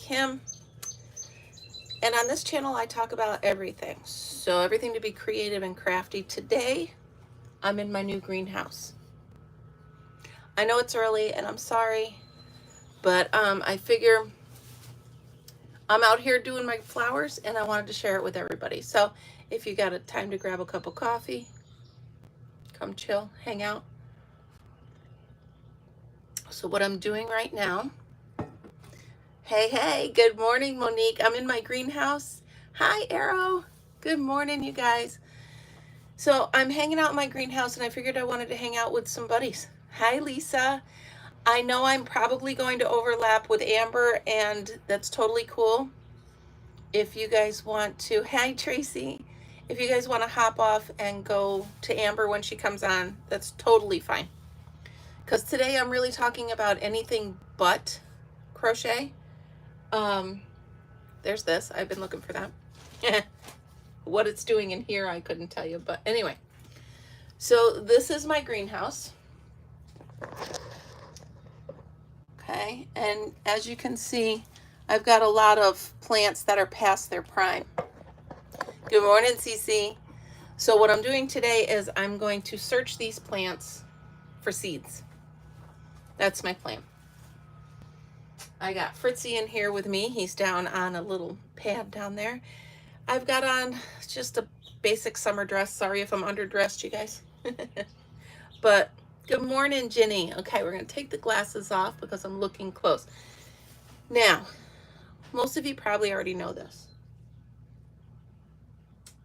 Kim, and on this channel I talk about everything. So everything to be creative and crafty. Today, I'm in my new greenhouse. I know it's early and I'm sorry, but I figure I'm out here doing my flowers and I wanted to share it with everybody. So if you got a time to grab a cup of coffee, come chill, hang out. So what I'm doing right now, hey, good morning, Monique. I'm in my greenhouse. Hi, Arrow. Good morning, you guys. So I'm hanging out in my greenhouse and I figured I wanted to hang out with some buddies. Hi, Lisa. I know I'm probably going to overlap with Amber, and that's totally cool. If you guys want to, hi, Tracy. If you guys want to hop off and go to Amber when she comes on, that's totally fine. Because today I'm really talking about anything but crochet. There's this. I've been looking for that. What it's doing in here, I couldn't tell you. But anyway, so this is my greenhouse. Okay, and as you can see, I've got a lot of plants that are past their prime. Good morning, Cece. So what I'm doing today is I'm going to search these plants for seeds. That's my plan. I got Fritzy in here with me. He's down on a little pad down there. I've got on just a basic summer dress. Sorry if I'm underdressed, you guys. But good morning, Ginny. Okay, we're going to take the glasses off because I'm looking close. Now, most of you probably already know this.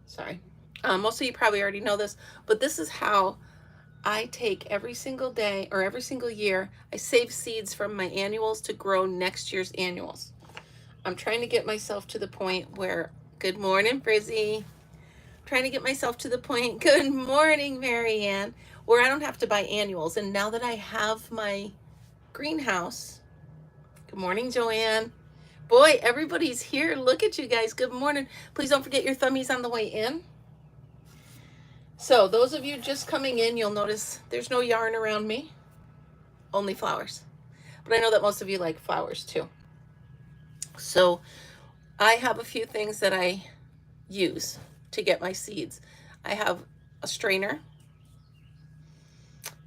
Sorry. Most of you probably already know this, but this is how I take every single day or every single year. I save seeds from my annuals to grow next year's annuals. I'm trying to get myself to the point where, good morning, Frizzy. Trying to get myself to the point, good morning, Marianne, where I don't have to buy annuals. And now that I have my greenhouse, good morning, Joanne. Boy, everybody's here. Look at you guys. Good morning. Please don't forget your thummies on the way in. So those of you just coming in, you'll notice there's no yarn around me, only flowers. But I know that most of you like flowers too. So I have a few things that I use to get my seeds. I have a strainer.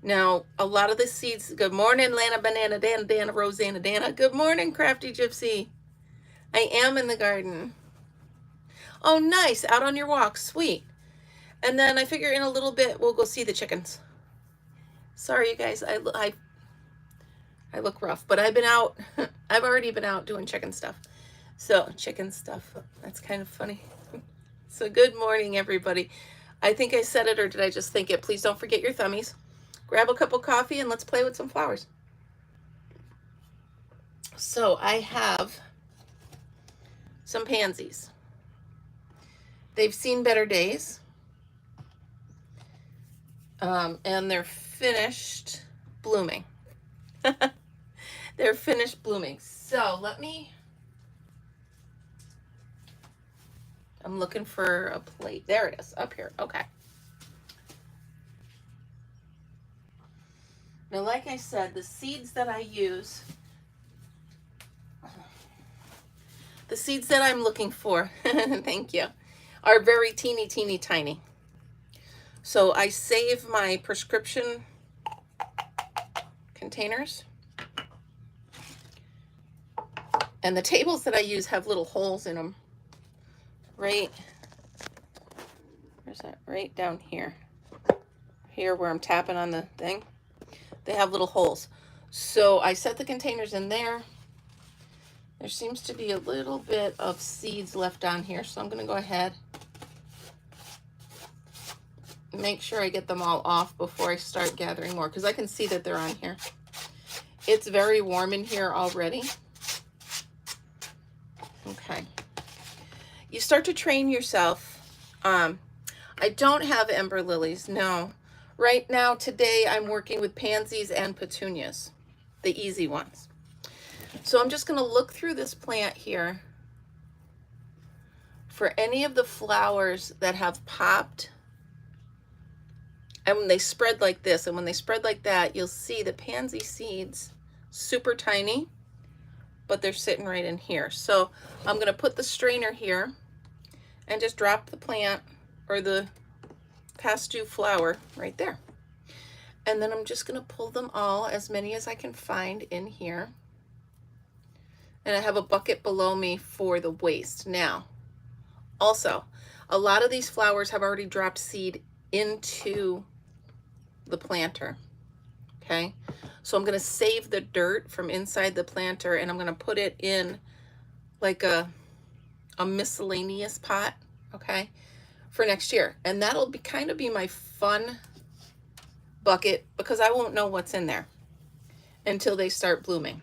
Now, a lot of the seeds, good morning, Lana, Banana, Dana, Rosanna, Dana. Good morning, Crafty Gypsy. I am in the garden. Oh, nice, out on your walk, sweet. And then I figure in a little bit, we'll go see the chickens. Sorry, you guys, I look rough, but I've been out, I've already been out doing chicken stuff. So, chicken stuff, that's kind of funny. So good morning, everybody. I think I said it, or did I just think it? Please don't forget your thummies. Grab a cup of coffee and let's play with some flowers. So I have some pansies. They've seen better days. And they're finished blooming. They're finished blooming. So I'm looking for a plate. There it is, up here. Okay. Now, like I said, the seeds that I use, the seeds that I'm looking for, thank you, are very teeny, teeny, tiny. So I save my prescription containers. And the tables that I use have little holes in them. Right, where's that? Right down here. Here where I'm tapping on the thing. They have little holes. So I set the containers in there. There seems to be a little bit of seeds left on here. So I'm going to go ahead and make sure I get them all off before I start gathering more, because I can see that they're on here. It's very warm in here already. Okay. You start to train yourself. I don't have ember lilies, no. Right now, today, I'm working with pansies and petunias, the easy ones. So I'm just going to look through this plant here for any of the flowers that have popped. And when they spread like this, and when they spread like that, you'll see the pansy seeds, super tiny, but they're sitting right in here. So I'm going to put the strainer here and just drop the plant or the past due flower right there. And then I'm just going to pull them all, as many as I can find, in here. And I have a bucket below me for the waste. Now, also, a lot of these flowers have already dropped seed into the planter. Okay, so I'm going to save the dirt from inside the planter, and I'm going to put it in like a miscellaneous pot, okay, for next year. And that'll be kind of be my fun bucket, because I won't know what's in there until they start blooming.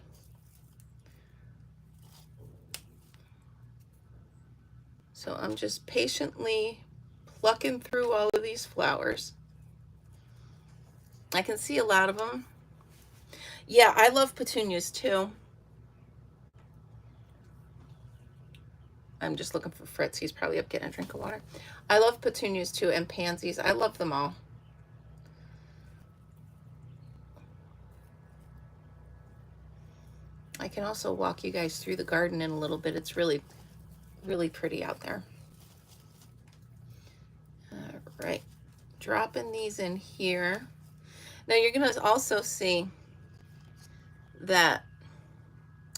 So I'm just patiently plucking through all of these flowers. I can see a lot of them. Yeah, I love petunias too. I'm just looking for Fritz. He's probably up getting a drink of water. I love petunias too, and pansies. I love them all. I can also walk you guys through the garden in a little bit. It's really, really pretty out there. All right, dropping these in here. Now you're going to also see that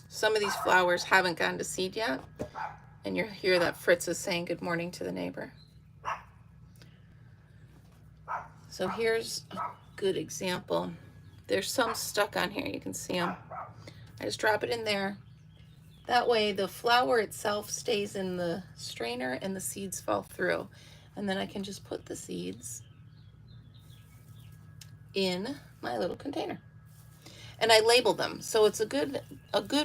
some of these flowers haven't gone to seed yet. And you hear that Fritz is saying good morning to the neighbor. So here's a good example. There's some stuck on here. You can see them. I just drop it in there. That way the flower itself stays in the strainer and the seeds fall through. And then I can just put the seeds in my little container. And I label them. So it's a good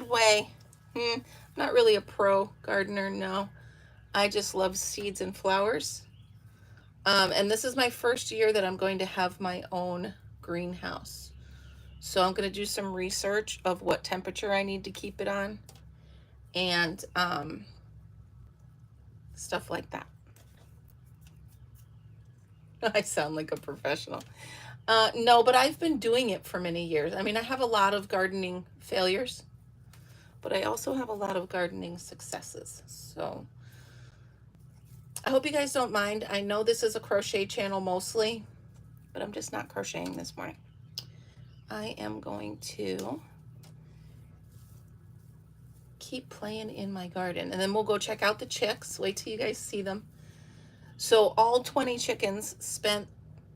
way. I'm not really a pro gardener, no. I just love seeds and flowers. And this is my first year that I'm going to have my own greenhouse. So I'm going to do some research of what temperature I need to keep it on, and stuff like that. I sound like a professional. No, but I've been doing it for many years. I mean, I have a lot of gardening failures, but I also have a lot of gardening successes. So I hope you guys don't mind. I know this is a crochet channel mostly, but I'm just not crocheting this morning. I am going to keep playing in my garden, and then we'll go check out the chicks. Wait till you guys see them. So all 20 chickens spent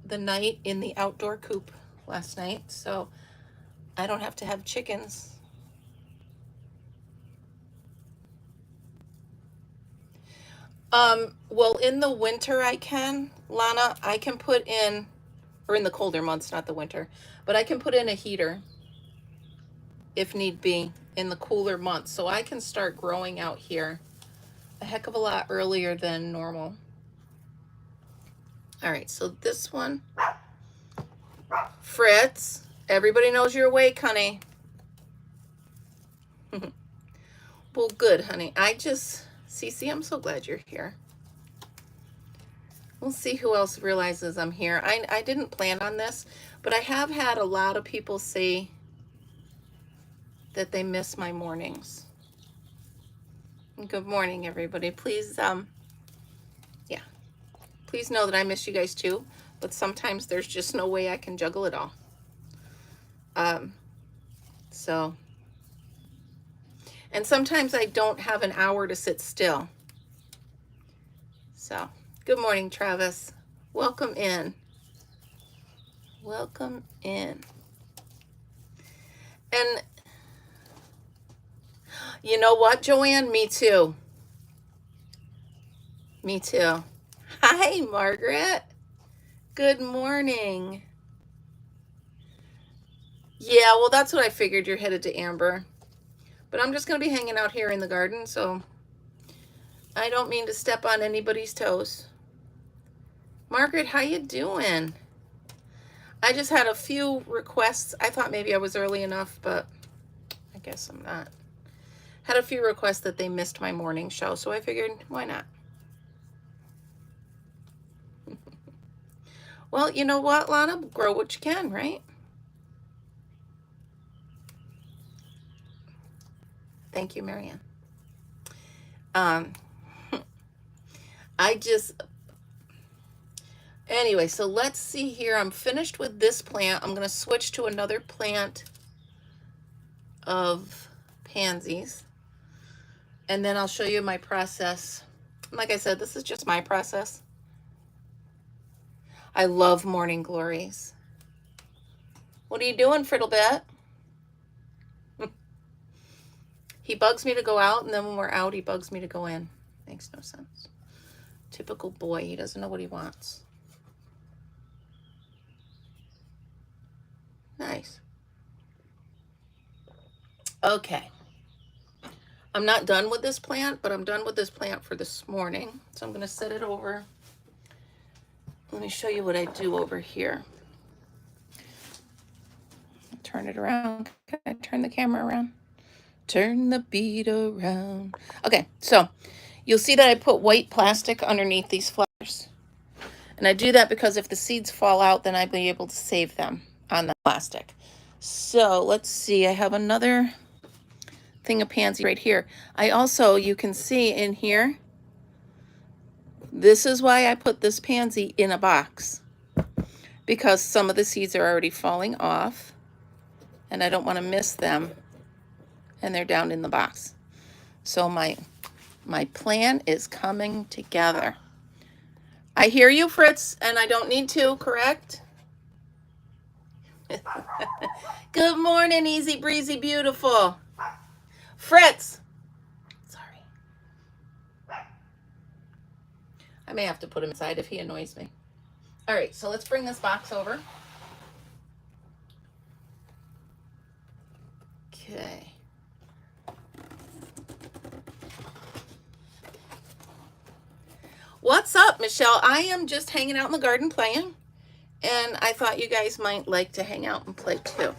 the night in the outdoor coop last night, so I don't have to have chickens. Well, in the winter I can, Lana, I can put in, or in the colder months, not the winter, but I can put in a heater if need be in the cooler months. So I can start growing out here a heck of a lot earlier than normal. All right, so this one, Fritz, everybody knows you're awake, honey. Well, good, honey. Cece, I'm so glad you're here. We'll see who else realizes I'm here. I didn't plan on this, but I have had a lot of people say that they miss my mornings. Good morning, everybody. Please, yeah, please know that I miss you guys too, but sometimes there's just no way I can juggle it all. So, and sometimes I don't have an hour to sit still. So, good morning, Travis. Welcome in. Welcome in. And you know what, Joanne? Me too. Me too. Hi, Margaret. Good morning. Yeah, well, that's what I figured. You're headed to Amber. But I'm just going to be hanging out here in the garden, so I don't mean to step on anybody's toes. Margaret, how you doing? I just had a few requests. I thought maybe I was early enough, but I guess I'm not. Had a few requests that they missed my morning show, so I figured, why not? Well, you know what, Lana? Grow what you can, right? Thank you, Marianne. I just, anyway, so let's see here. I'm finished with this plant. I'm going to switch to another plant of pansies. And then I'll show you my process. Like I said, this is just my process. I love morning glories. What are you doing, Friddlebit? He bugs me to go out, and then when we're out, he bugs me to go in. Makes no sense. Typical boy. He doesn't know what he wants. Nice. Okay. I'm not done with this plant, but I'm done with this plant for this morning. So I'm going to set it over. Let me show you what I do over here. Turn it around. Can I turn the camera around? Turn the beat around. Okay, so you'll see that I put white plastic underneath these flowers. And I do that because if the seeds fall out, then I'll be able to save them on the plastic. So let's see, I have another thing of pansy right here. I also, you can see in here, this is why I put this pansy in a box, because some of the seeds are already falling off and I don't want to miss them, and they're down in the box. So my plan is coming together. I hear you, Fritz, and I don't need to, correct? Good morning, easy breezy beautiful. Fritz. Sorry. I may have to put him inside if he annoys me. All right, so let's bring this box over. Okay. What's up, Michelle? I am just hanging out in the garden playing, and I thought you guys might like to hang out and play too.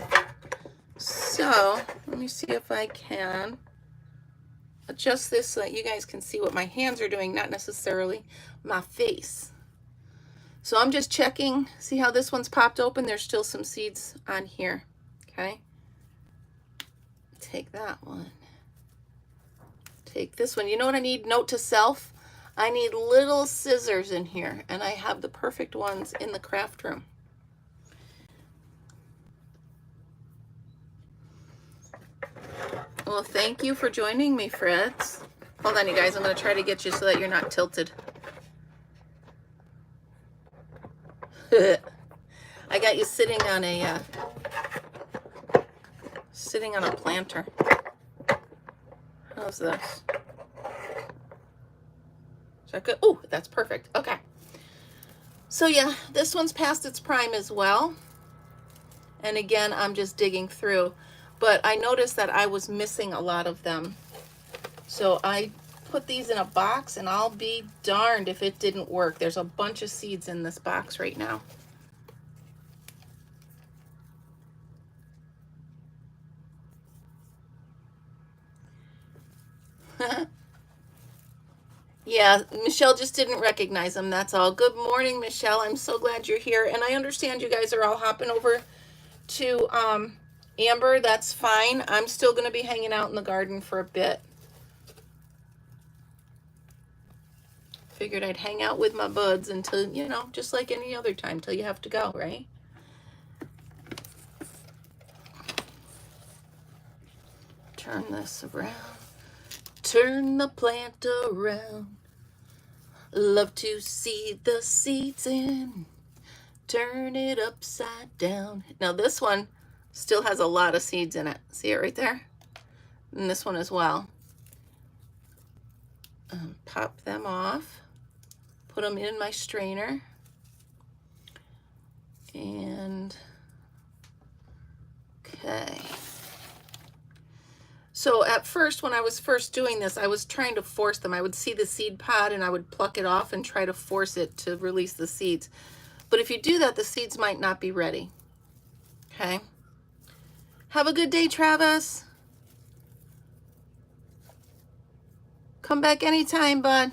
So let me see if I can adjust this so that you guys can see what my hands are doing, not necessarily my face. So I'm just checking, see how this one's popped open? There's still some seeds on here, okay? Take that one. Take this one. You know what I need? Note to self. I need little scissors in here, and I have the perfect ones in the craft room. Well, thank you for joining me, Fritz. Hold on, you guys. I'm going to try to get you so that you're not tilted. I got you sitting on a planter. How's this? Is that good? Oh, that's perfect. Okay. So yeah, this one's past its prime as well. And again, I'm just digging through. But I noticed that I was missing a lot of them. So I put these in a box, and I'll be darned if it didn't work. There's a bunch of seeds in this box right now. Yeah, Michelle just didn't recognize them. That's all. Good morning, Michelle. I'm so glad you're here. And I understand you guys are all hopping over to Amber. That's fine. I'm still going to be hanging out in the garden for a bit. Figured I'd hang out with my buds until, you know, just like any other time, till you have to go, right? Turn this around. Turn the plant around. Love to see the seeds in. Turn it upside down. Now this one still has a lot of seeds in it. See it right there? And this one as well. Pop them off. Put them in my strainer. And okay. So at first, when I was first doing this, I was trying to force them. I would see the seed pod and I would pluck it off and try to force it to release the seeds. But if you do that, the seeds might not be ready. Okay. Have a good day, Travis. Come back anytime, bud.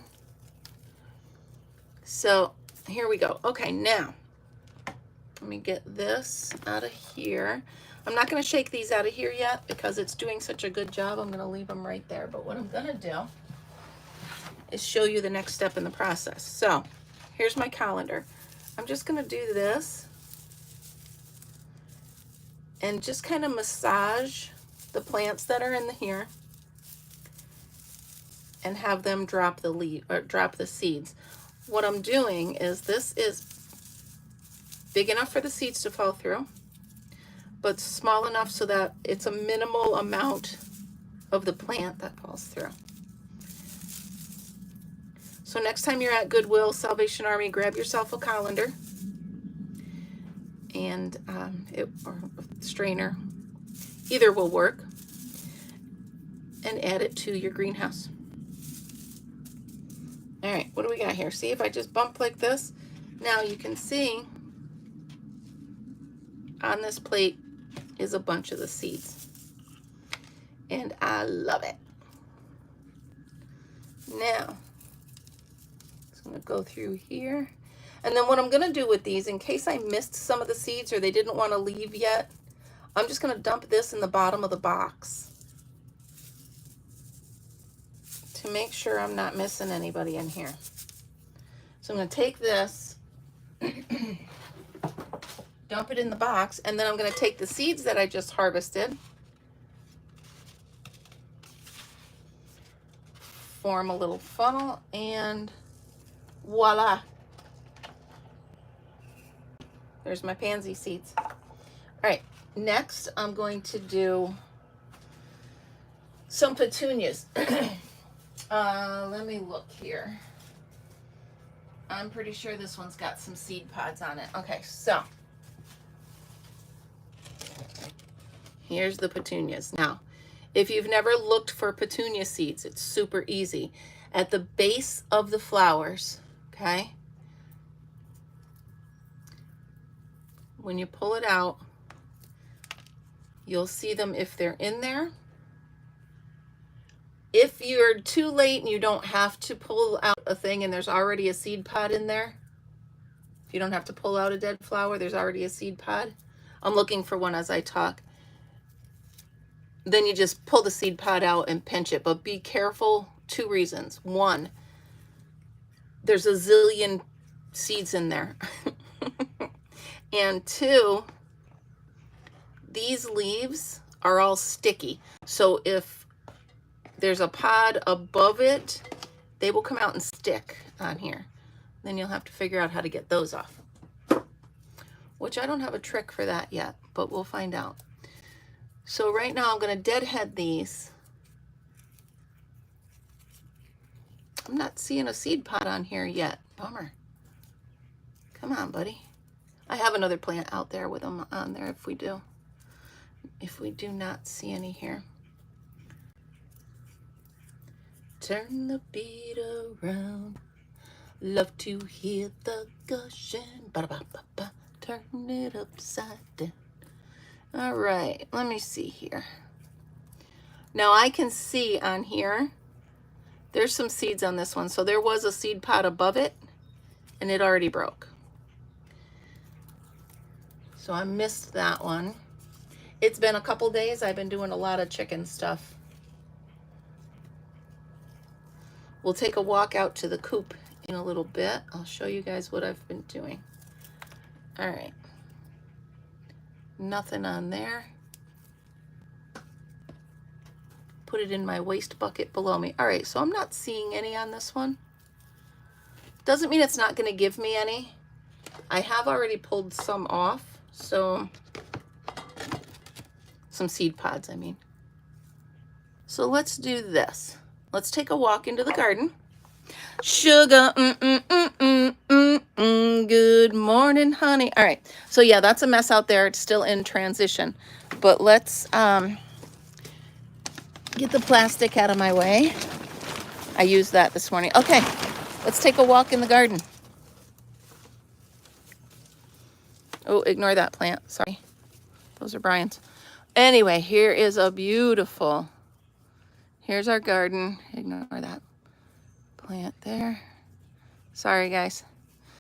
So here we go. Okay, now let me get this out of here. I'm not going to shake these out of here yet because it's doing such a good job. I'm going to leave them right there. But what I'm going to do is show you the next step in the process. So here's my colander. I'm just going to do this and just kind of massage the plants that are in here and have them drop the leaf or drop the seeds. What I'm doing is this is big enough for the seeds to fall through, but small enough so that it's a minimal amount of the plant that falls through. So next time you're at Goodwill, Salvation Army, grab yourself a colander and or a strainer. Either will work. And add it to your greenhouse. All right, what do we got here? See, if I just bump like this, now you can see on this plate is a bunch of the seeds. And I love it. Now, I'm going to go through here. And then what I'm going to do with these, in case I missed some of the seeds or they didn't want to leave yet, I'm just going to dump this in the bottom of the box to make sure I'm not missing anybody in here. So I'm going to take this, dump it in the box, and then I'm going to take the seeds that I just harvested, form a little funnel, and voila. There's my pansy seeds. All right, next I'm going to do some petunias. Let me look here. I'm pretty sure this one's got some seed pods on it. Okay, so here's the petunias. Now, if you've never looked for petunia seeds, it's super easy. At the base of the flowers, okay, when you pull it out, you'll see them if they're in there. If you're too late and you don't have to pull out a thing and there's already a seed pod in there, if you don't have to pull out a dead flower, there's already a seed pod. I'm looking for one as I talk. Then you just pull the seed pod out and pinch it, but be careful. 2 reasons. 1, there's a zillion seeds in there. And 2, these leaves are all sticky. So if there's a pod above it, they will come out and stick on here. Then you'll have to figure out how to get those off, which I don't have a trick for that yet, but we'll find out. So right now I'm going to deadhead these. I'm not seeing a seed pod on here yet. Bummer. Come on, buddy. I have another plant out there with them on there if we do. If we do not see any here. Turn the beat around. Love to hear the gushing. Ba-da-ba-ba-ba. Turn it upside down. All right, let me see here. Now I can see on here, there's some seeds on this one. So there was a seed pod above it, and it already broke. So I missed that one. It's been a couple days. I've been doing a lot of chicken stuff. We'll take a walk out to the coop in a little bit. I'll show you guys what I've been doing. All right. Nothing on there. Put it in my waste bucket below me. All right, so I'm not seeing any on this one. Doesn't mean it's not going to give me any. I have already pulled some off, so some seed pods, I mean. So let's do this. Let's take a walk into the garden. Sugar, good morning, honey. All right, so yeah, that's a mess out there. It's still in transition, but let's get the plastic out of my way. I used that this morning. Okay, let's take a walk in the garden. Oh, ignore that plant. Sorry, those are Brian's. Anyway, here is a beautiful. Here's our garden. Ignore that plant there. Sorry, guys.